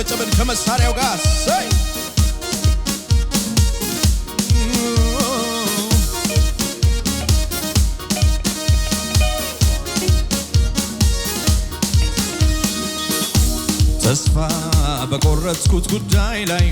እያጨበጨበን ከመሳሪያው ጋር ሰይ ተስፋ በቆረጥኩት ጉዳይ ላይ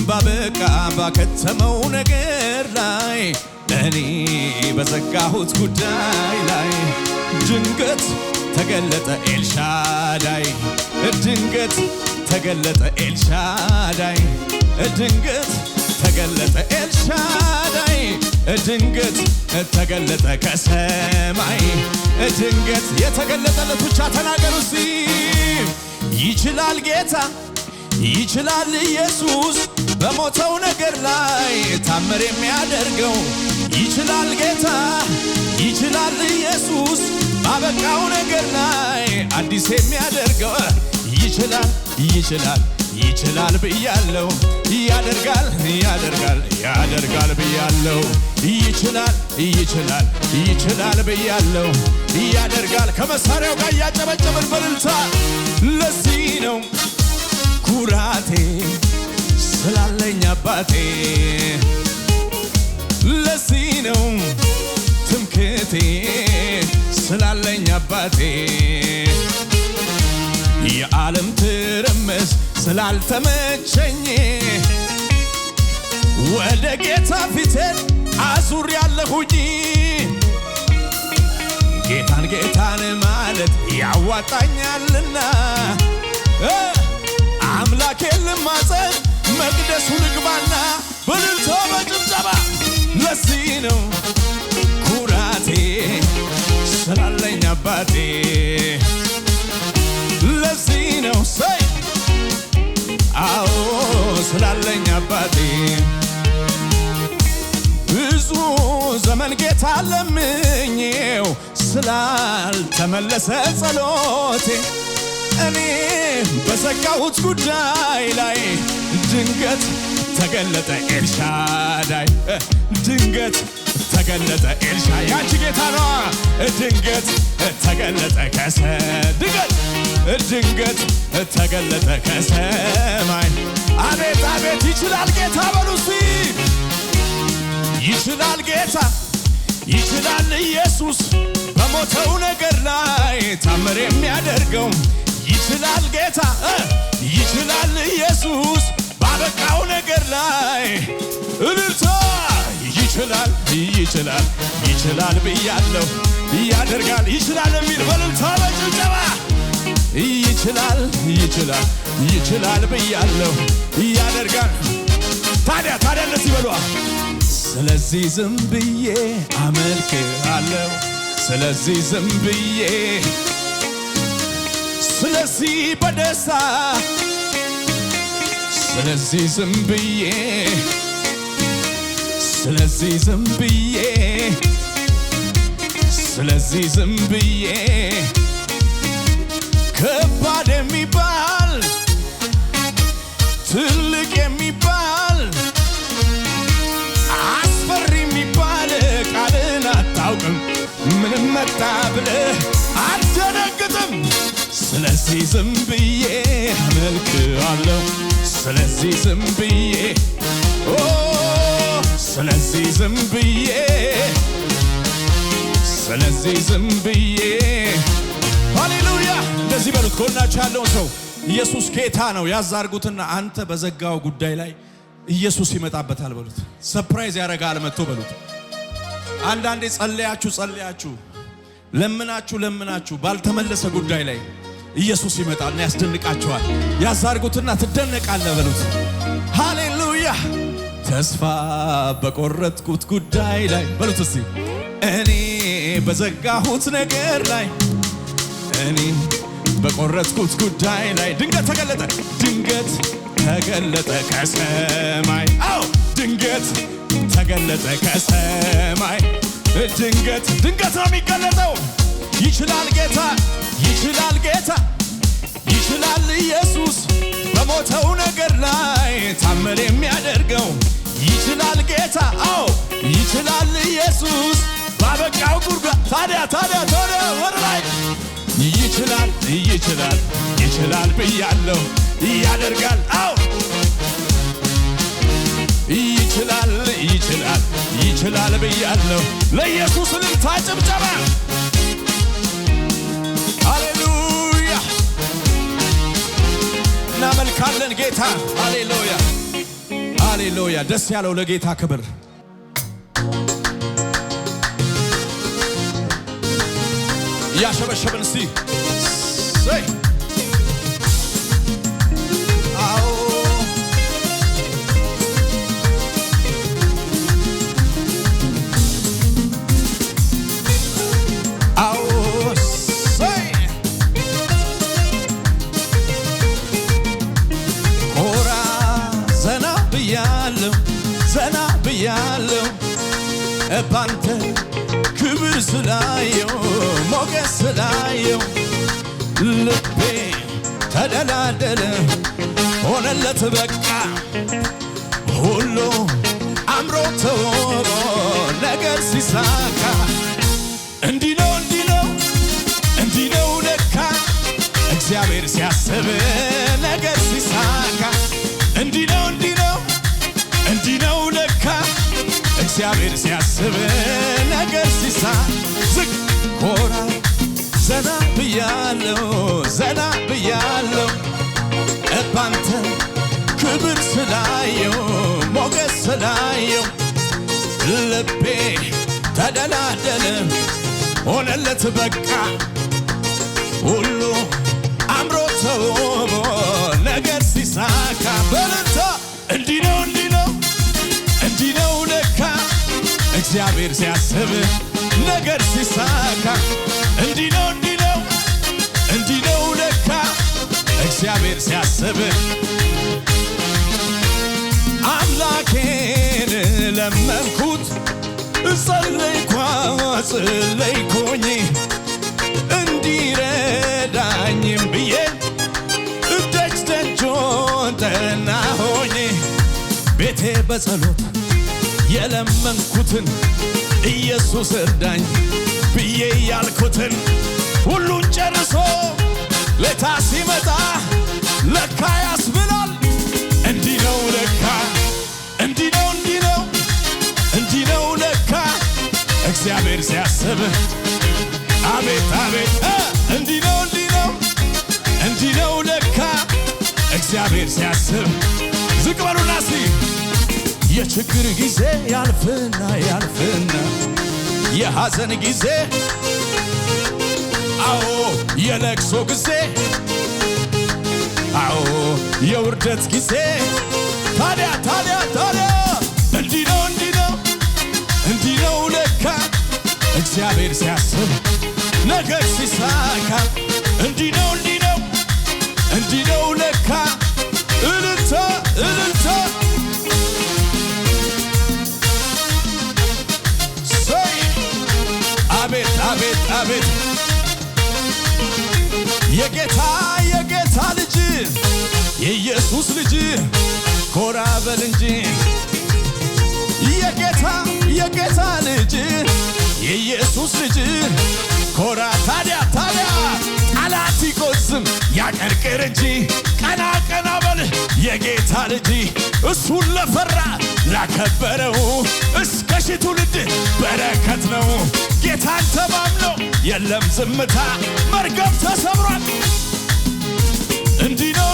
ባበቃ ባከተመው ነገር ላይ እኔ በዘጋሁት ጉዳይ ላይ ድንገት ተገለጠ ኤልሻዳይ ድንገት ተገለጠ ኤልሻዳይ ድንገት ተገለጠ ኤልሻዳይ ድንገት ተገለጠ ከሰማይ ድንገት የተገለጠለት ብቻ ተናገሩ እስቲ ይችላል ጌታ ይችላል ኢየሱስ በሞተው ነገር ላይ ታምር የሚያደርገው ይችላል ጌታ ይችላል ኢየሱስ ባበቃው ነገር ላይ አዲስ የሚያደርገው ይችላል ይችላል ይችላል ብያለው ያደርጋል ያደርጋል ያደርጋል ብያለው ይችላል ይችላል ይችላል ብያለው ያደርጋል ከመሳሪያው ጋር ያጨበጨበን በልልታ ለዚህ ነው ኩራቴ ስላለኝ አባቴ ለዚህ ነው ትምክቴ ስላለኝ አባቴ የዓለም ትርምስ ስላልተመቸኝ ወደ ጌታ ፊቴን አዙር ያለሁኝ ጌታን ጌታን ማለት ያዋጣኛልና አምላኬን ልማጸን መቅደሱ ልግባና በልልታ በጭብጨባ ለዚህ ነው ኩራቴ ስላለኝ አባቴ ለዚህ ነው ሰይ አዎ ስላለኝ አባቴ ብዙ ዘመን ጌታ ለምኜው ስላልተመለሰ ጸሎቴ እኔ በዘጋሁት ጉዳይ ላይ ድንገት ተገለጠ ኤልሻዳይ ድንገት ተገለጠ ኤልሻዳይ ያንቺ ጌታ ነው ድንገት ተገለጠ ድንገት ድንገት ተገለጠ ከሰማይ አቤት አቤት ይችላል ጌታ በሉ እስቲ ይችላል ጌታ ይችላል ኢየሱስ በሞተው ነገር ላይ ታምር የሚያደርገው ይችላል ጌታ ይችላል ኢየሱስ ባበቃው ነገር ላይ እልልታ ይችላል ይችላል ይችላል ብያለሁ ያደርጋል ይችላል የሚል በእልልታ በጭብጨባ ይችላል ይችላል ይችላል ብያለሁ ያደርጋል ታዲያ እንደዚህ በሏ ስለዚህ ዝም ብዬ አመልክሃለሁ ስለዚህ ዝም ብዬ ስለዚህ በደስታ ስለዚህ ዝም ብዬ ስለዚህ ዝም ብዬ ስለዚህ ዝም ብዬ ከባድ የሚባል ትልቅ የሚባል አስፈሪ የሚባል ቃልን አታውቅም ምንም መጣ ብለህ አትደነግጥም ስለዚህ ዝም ብዬ አመልክሃለሁ ስለዚህ ዝም ብዬ ስለዚህ ዝም ብዬ ስለዚህ ዝም ብዬ ሃሌሉያ እንደዚህ በሉት ጎናችሁ ያለውን ሰው ኢየሱስ ጌታ ነው ያዛርጉትና አንተ በዘጋው ጉዳይ ላይ ኢየሱስ ይመጣበታል በሉት ሰርፕራይዝ ያደርጋል መጥቶ በሉት አንዳንዴ ጸልያችሁ ለምናችሁ ባልተመለሰ ጉዳይ ላይ ኢየሱስ ይመጣልና ያስደንቃችኋል ያዛርጉትና ትደነቃለህ በሉት ሃሌሉያ ተስፋ በቆረጥኩት ጉዳይ ላይ በሉት እስቲ እኔ በዘጋሁት ነገር ላይ እኔ በቆረጥኩት ጉዳይ ላይ ድንገት ተገለጠ ከሰማይ አው ድንገት ተገለጠ ከሰማይ ድንገት ነው የሚገለጠው ይችላል ጌታ ይችላል ኢየሱስ በሞተው ነገር ላይ ታምር የሚያደርገው ይችላል ጌታ አው ይችላል ኢየሱስ ባበቃው ጉርጓድ ታዲያ ወደ ላይ ይችላል ይችላል ይችላል ብያለሁ ያደርጋል አዎ ይችላል ይችላል ይችላል ብያለሁ ለኢየሱስ እልልታ ጭብጨባ ሃሌሉያ እናመልካለን ጌታ ሃሌሉያ ሃሌሉያ ደስ ያለው ለጌታ ክብር ያሸበሸበን እስቲ ሰይ ዘና ብያለሁ ባንተ ክብር ስላየው ሞገስ ስላየው ልቤ ተደላደለ ሆነለት በቃ ሁሉ አምሮ ተውቦ ነገር ሲሳካ እንዲህ ነው ለካ እግዚአብሔር ሲያስብ ነገር ሲሳካ እንዲህ ነው ለካ እግዚአብሔር ሲያስብ ነገር ሲሳካ ዝቅ ኮራ ዘና ብያለሁ ባንተ ክብር ስላየው ሞገስ ስላየው ልቤ ተደላደለ ሆነለት በቃ ሁሉ አምሮ ተውቦ ነገር ሲሳካ በልታ እንዲህ ነው ለካ እግዚአብሔር ሲያስብ ነገር ሲሳካ እንዲህ ነው ለካ እግዚአብሔር ሲያስብ አምላኬን ለመንኩት ጸለይኩኝ እንዲረዳኝም ብዬ ደጆን ጠናሁኝ ቤቴ በጸሎት የለመንኩትን ኢየሱስ እርዳኝ ብዬ ያልኩትን ሁሉን ጨርሶ ለታ ሲመጣ ለካ ያስብላል እንዲህ ነው ለካ እንዲህ ነው ለካ እግዚአብሔር ሲያስብ አቤት እንዲህ ነው ለካ እግዚአብሔር ሲያስብ ዝቅ በሉና እስቲ የችግር ጊዜ ያልፍና የሐዘን ጊዜ አዎ የለቅሶ ጊዜ አዎ የውርደት ጊዜ ታዲያ እንዲህ ነው ለካ እግዚአብሔር ሲያስብ ነገር ሲሳካ እንዲህ ነው ለካ እልልታ አቤት የጌታ ልጅ የኢየሱስ ልጅ ኮራ በል እንጂ የጌታ ልጅ የኢየሱስ ልጅ ኮራ ታዲያ ጠላት ይቆዝም ያቀርቅር እንጂ ቀና በል የጌታ ልጅ እሱን ለፈራ ላከበረው እስከ ሺህ ትውልድ በረከት ነው ጌታን ተማምኖ የለም ዝምታ መርገም ተሰብሯል እንዲህ ነው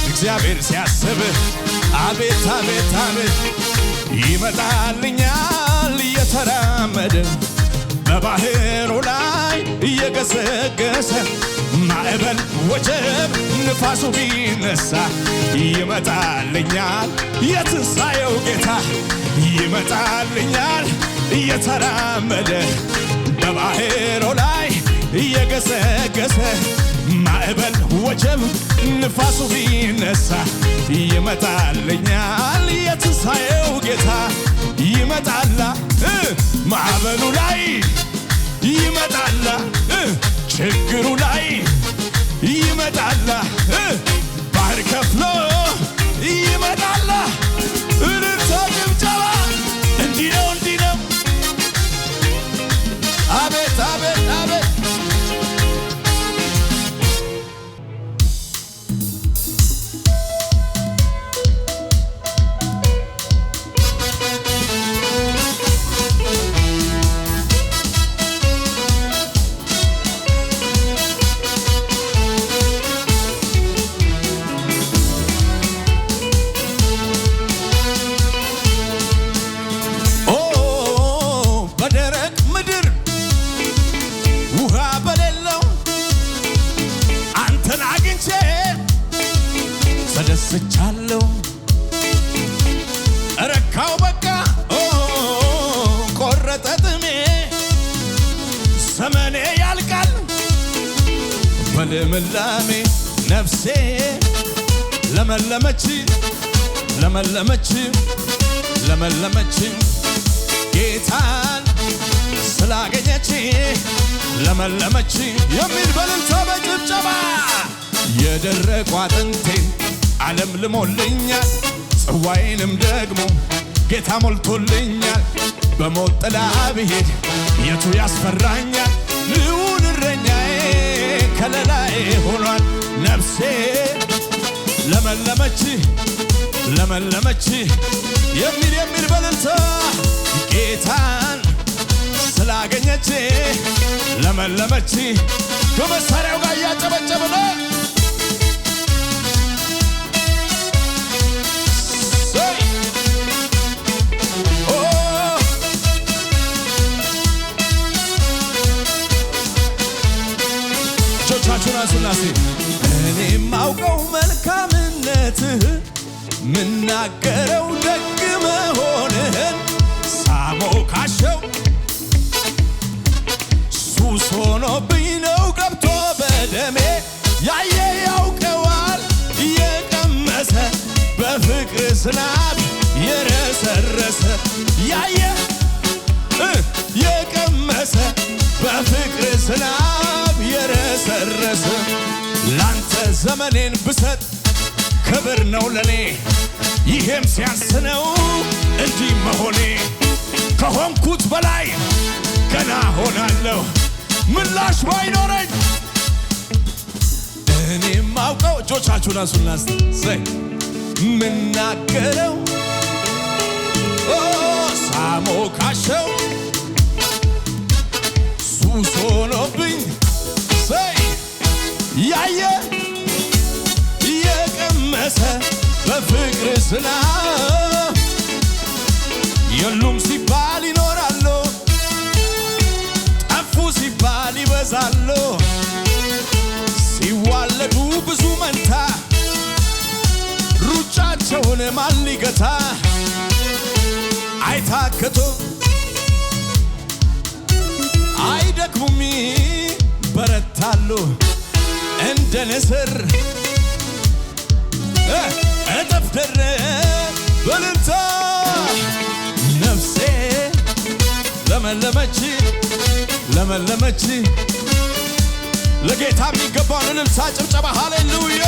እግዚአብሔር ሲያስብ አቤት ይመጣልኛል እየተራመደ በባህሩ ላይ እየገሰገሰ ማዕበል ወጀብ ንፋሱ ቢነሳ ይመጣልኛል የትንሣኤው ጌታ ይመጣልኛል እየተራመደ በባህሩ ላይ እየገሰገሰ ማዕበል ወጀብ ንፋሱ ቢነሳ ይመጣልኛል የትንሣኤው ጌታ ይመጣላ ማዕበሉ ላይ ይመጣላ ችግሩ ላይ ይመጣላ ባህር ከፍሎ ይመጣላ እልልታ ጭብጨባ እንዲህ ነው አቤት ተደስቻለሁ ረካው በቃ ቆረጠ ጥሜ ዘመኔ ያልቃል በልምላሜ ነፍሴ ለመለመች ለመለመች ለመለመች ጌታን ስላገኘች ለመለመች የሚል በልልታ በጭብጨባ የደረቁ አጥንቴን ዓለም ልሞልኛል ጽዋዬንም ደግሞ ጌታ ሞልቶልኛል በሞት ጥላ ብሄድ የቱ ያስፈራኛል ልዑል እረኛዬ ከለላዬ ሆኗል ነፍሴ ለመለመች ለመለመች የሚል በልልታ ጌታን ስላገኘች ለመለመች ከመሳሪያው ጋር እያጨበጨበ ሱናሴ እኔ ማውቀው መልካምነትህ ምናገረው ደግ መሆንህን ሳሞካሸው ሱስ ሆኖብኝ ነው ገብቶ በደሜ ያየ ያውቀዋል የቀመሰ በፍቅር ዝናብ የረሰረሰ ያየ የቀመሰ በፍቅር ዝናብ የረሰረሰ ላንተ ዘመኔን ብሰጥ ክብር ነው ለኔ ይሄም ሲያንስነው እንዲህ መሆኔ ከሆንኩት በላይ ገና ሆናለሁ ምላሽ ባይኖረኝ እኔም ማውቀው እጆቻችሁን አንሱና ሰይ ምናገረው ሳሞካሸው ሱስ ሆኖብኝ ሰይ ያየ የቀመሰ በፍቅር ዝናብ የሉም ሲባል ይኖራሉ ጠፉ ሲባል ይበዛሉ ሲዋለዱ ብዙ መንታ ሩጫቸውን ማን ሊገታ አይታክቱ አይደክሙም በረታሉ እንደ ንስር እጥፍ ድርብ በልልታ ነፍሴ ለመለመች ለመለመች ለጌታ የሚገባውን እልልታ ጭብጨባ ሃሌሉያ